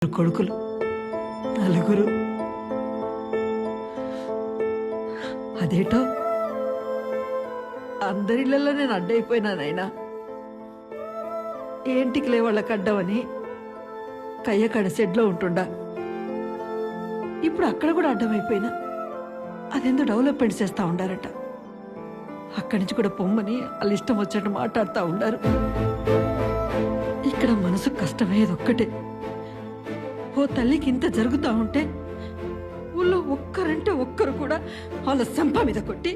కొడుకులు నలుగురు. అదేటో అందరిళ్ళల్లో నేను అడ్డైపోయినానైనా ఏంటికి వాళ్ళకి అడ్డమని కయ్యకాడ షెడ్లో ఉంటుండా. ఇప్పుడు అక్కడ కూడా అడ్డమైపోయినా అదెందో డెవలప్మెంట్ చేస్తా ఉండారట. అక్కడి నుంచి కూడా పొమ్మని వాళ్ళు ఇష్టం వచ్చినట్టు మాట్లాడుతూ ఉండారు. ఇక్కడ మనసు కష్టమయ్యేది ఒక్కటే, ఓ తల్లికి ఇంత జరుగుతూ ఉంటే ఊళ్ళో ఒక్కరంటే ఒక్కరు కూడా వాళ్ళ సంప మీద కొట్టి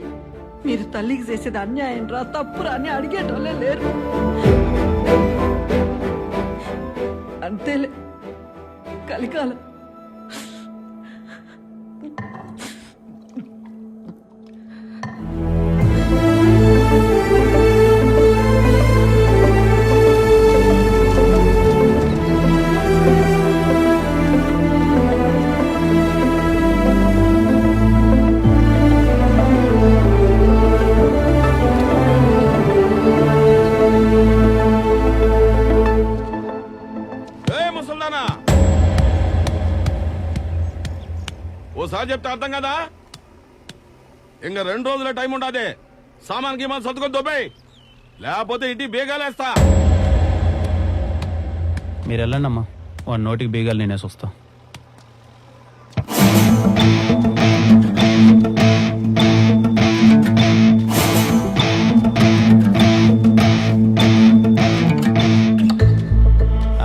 మీరు తల్లికి చేసేది అన్యాయం రా, తప్పురా అని అడిగేటోళ్ళే లేరు. అంతేలే కలికాలం. ఓసారి చెప్తే అర్థం కదా. ఇంకా 2 రోజుల టైం ఉండదే. సామాన్ గీమాన్ సర్దుకొని దొబ్బాయి, లేకపోతే ఇంటికి బీగాలేస్తా. మీరు వెళ్ళండి అమ్మా, వాడి నోటికి బీగాలు నేనేసి వస్తా.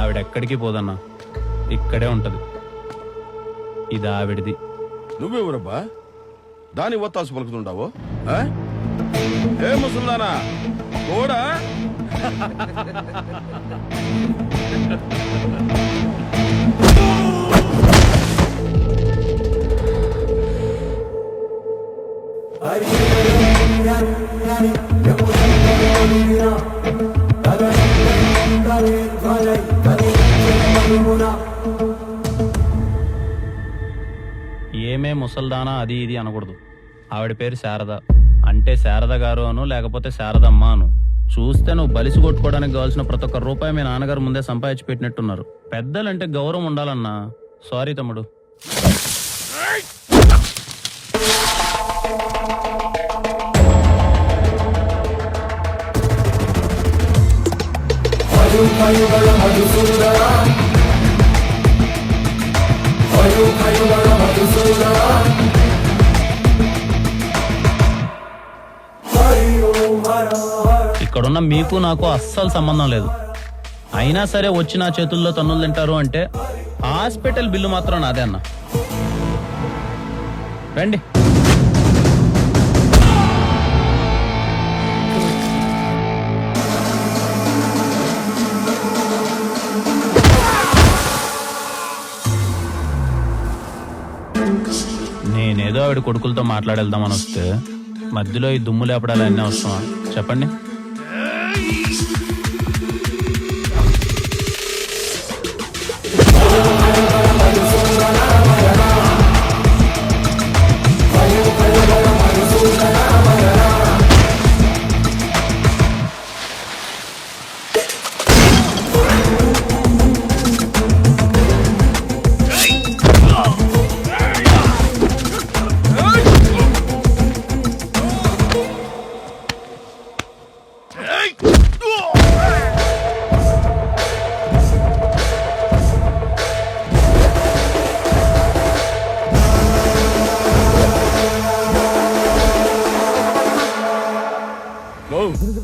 ఆవిడెక్కడికి పోదన్నా, ఇక్కడే ఉంటది. ఇది ఆవిడిది. నువ్వెవరబ్బా దాని ఒత్తాసు పలుకుతుంటావు? ఏ ముసల్దానా కూడా ఏమే ముసల్దానా అది ఇది అనకూడదు. ఆవిడ పేరు శారద, అంటే శారద గారు అను, లేకపోతే శారదమ్మ అను. చూస్తే నువ్వు బలిసి కొట్టుకోవడానికి కావాల్సిన ప్రతి ఒక్క రూపాయి మీ నాన్నగారు ముందే సంపాదించి పెట్టినట్టున్నారు. పెద్దలంటే గౌరవం ఉండాలన్నా. సారీ తమ్ముడు. ఇక్కడున్న మీకు నాకు అస్సలు సంబంధం లేదు. అయినా సరే వచ్చి నా చేతుల్లో తన్నులు తింటారు అంటే హాస్పిటల్ బిల్లు మాత్రం నాదే అన్న. రండి. నేనేదో ఆవిడ కొడుకులతో మాట్లాడేద్దామని వస్తే మధ్యలో ఈ దుమ్ము లేపడాలు అన్నీ అవసరమా చెప్పండి?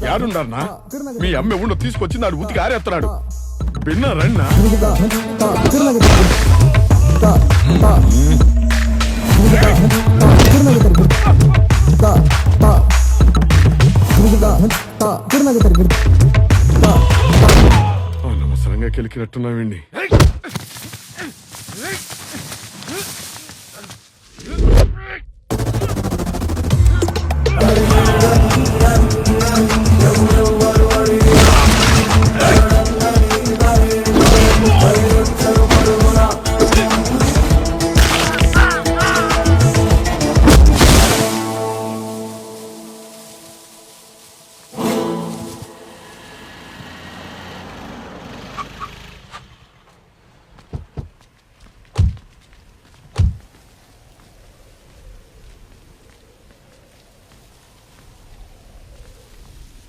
యాడుండారన్నా? మీ అమ్మ ఉండ తీసుకొచ్చి నాడు ఉతికి ఆరేస్తున్నాడు. విన్నారన్నా? అనవసరంగా కెలికినట్టున్నావండి.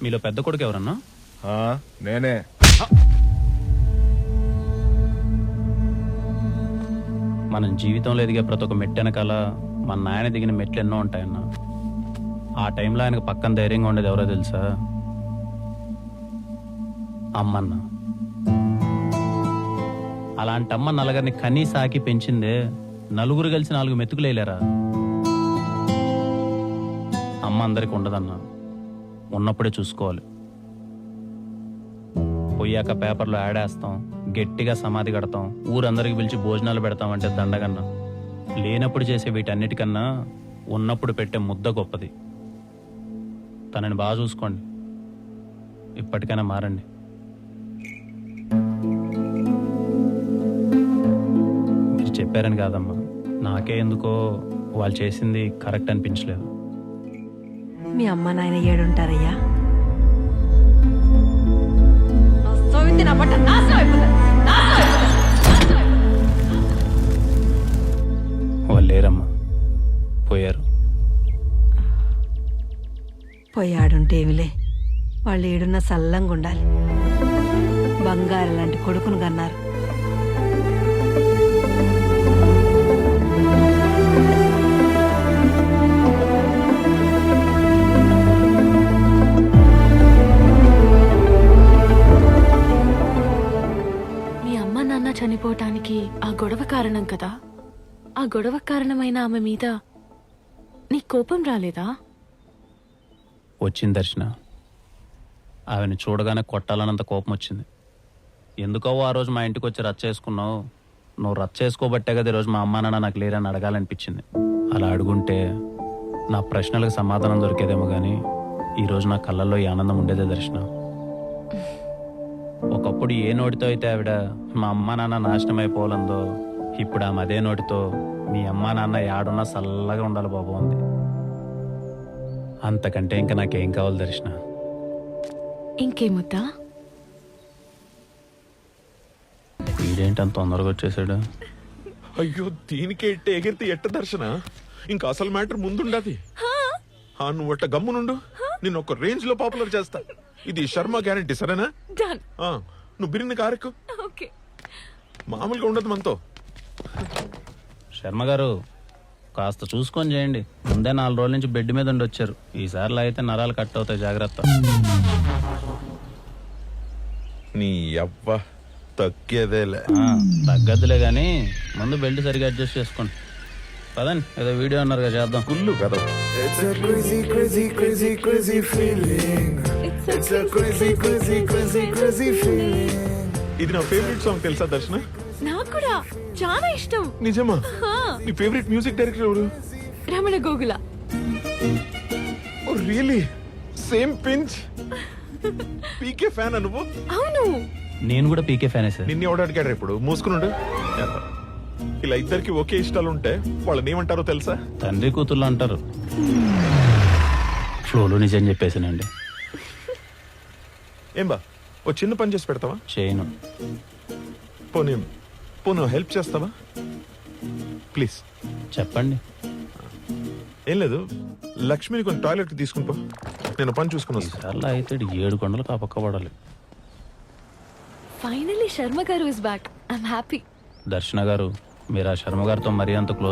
మీలో పెద్ద కొడుకు ఎవరన్నా? నేనే. మనం జీవితంలో ఎదిగే ప్రతి ఒక్క మెట్టు వెనకాల మన నాయన దిగిన మెట్లు ఎన్నో ఉంటాయన్న. ఆ టైంలో ఆయనకు పక్కన ధైర్యంగా ఉండేది ఎవరో తెలుసా? అమ్మన్న. అలాంటి అమ్మ నలుగురిని కనీ సాకి పెంచిందే నలుగురు కలిసి 4 మెతుకులు వేయలేరా? అమ్మ అందరికి ఉండదన్నా, ఉన్నప్పుడే చూసుకోవాలి. పోయాక పేపర్లో యాడ్ వేస్తాం, గట్టిగా సమాధి కడతాం, ఊరందరికి పిలిచి భోజనాలు పెడతామంటే దండగన్నా. లేనప్పుడు చేసే వీటన్నిటికన్నా ఉన్నప్పుడు పెట్టే ముద్ద గొప్పది. తనని బాగా చూసుకోండి. ఇప్పటికైనా మారండి. మీరు చెప్పారని కాదమ్మా, నాకే ఎందుకో వాళ్ళు చేసింది కరెక్ట్ అనిపించలేదు. మీ అమ్మ నాయన ఏడుంటారయ్యా? వాళ్ళు లేరమ్మా, పోయారు. పోయాడుంటే ఏమిలే, వాళ్ళు ఏడున్న సల్లంగా ఉండాలి. బంగారు లాంటి కొడుకును కన్నారు. మీ అమ్మ నాన్న చనిపోవటానికి ఆ గొడవ కారణం కదా. ఆ గొడవ కారణమైన ఆమె మీద నీ కోపం రాలేదా? వచ్చింది దర్శన. ఆమెను చూడగానే కొట్టాలన్నంత కోపం వచ్చింది. ఎందుకో ఆ రోజు మా ఇంటికి వచ్చి రచ్చ చేసుకున్నావు. నువ్వు రచ్చ చేసుకోబట్టే కదా ఈరోజు మా అమ్మ నాన్న నాకు లేరని అడగాలనిపించింది. అలా అడుగుంటే నా ప్రశ్నలకు సమాధానం దొరికేదేమో కానీ ఈరోజు నా కళ్ళల్లో ఈ ఆనందం ఉండేదే దర్శన. ఒకప్పుడు ఏ నోటితో అయితే ఆవిడ మా అమ్మ నాన్న నాశనం అయిపోవాలందో, ఇప్పుడు ఆమె అదే నోటితో మీ అమ్మ నాన్న యాడున్నా చల్లగా ఉండాలి బాబు అంది. అంతకంటే ఇంకా నాకేం కావాలి దర్శన? ఇంకేముద్దా? వీడేంటి అంత తొందరగా వచ్చేసాడు? అయ్యో, దీనికే ఎట్ట ఎగిరితే ఎట్ట దర్శన? ఇంకా అసలు మ్యాటర్ ముందుండది. నువ్వు అట్ట గమ్మునుండు, నేను ఒక రేంజ్ లో పాపులర్ చేస్తా. ఇది శర్మ గ్యారంటీ, సరేనా? డన్. నువ్వు బిరిని కారెక్కు. ఓకే. మామూలుగా ఉండదు మనతో. శర్మ గారు కాస్త చూసుకొని చేయండి. ముందే 4 రోజుల నుంచి బెడ్ మీద ఉండి వచ్చారు. ఈసారిలో అయితే నరాలు కట్ అవుతాయి, జాగ్రత్త. నీ అవ్వ తగ్గేదేలే. తగ్గద్దులే గాని ముందు బెల్ట్ సరిగా అడ్జస్ట్ చేసుకోండి. పదండి, ఏదో వీడియో అన్నారుగా, చేద్దాం. గుళ్ళు కదా. It's a crazy, crazy, crazy, crazy feeling. It's a crazy, crazy, crazy, crazy feeling. ఇది నా ఫేవరెట్ సాంగ్, తెలుసా దర్శన? నాకు కూడా చాలా ఇష్టం. నిజమా? నీ ఫేవరెట్ మ్యూజిక్ డైరెక్టర్ ఎవరు? Ramana Gogula. Oh really? Same pinch. PK fan నువ్వు? అవును. నేను కూడా పీకే ఫ్యానే సార్. నిన్ను ఎవడు అడిగాడు ఇప్పుడు? మూసుకున్నాడు. ఇలా ఇద్దరికి ఒకే ఇష్టాలు ఉంటే వాళ్ళని ఏమంటారో తెలుసా? తండ్రి కూతుర్లు అంటారు. ఫ్లోలో నిజం చెప్పేసానండి. ఏం బా, ఓ చిన్న పని చేసి పెడతావా? చేయను. పోనీ హెల్ప్ చేస్తావా ప్లీజ్? చెప్పండి. ఏం లేదు, లక్ష్మిని కొంచెం టాయిలెట్ కి తీసుకుని పో, నేను పని చూసుకుని వస్తా. ఈసారిలో అయితే 7 కొండలు కాపక్క పడాలి. ఫైనలీ శర్మ గారు ఇస్ బ్యాక్. I'm happy. దర్శన గారు, మీరు ఆ శర్మ గారితో మరీ అంత క్లోజ్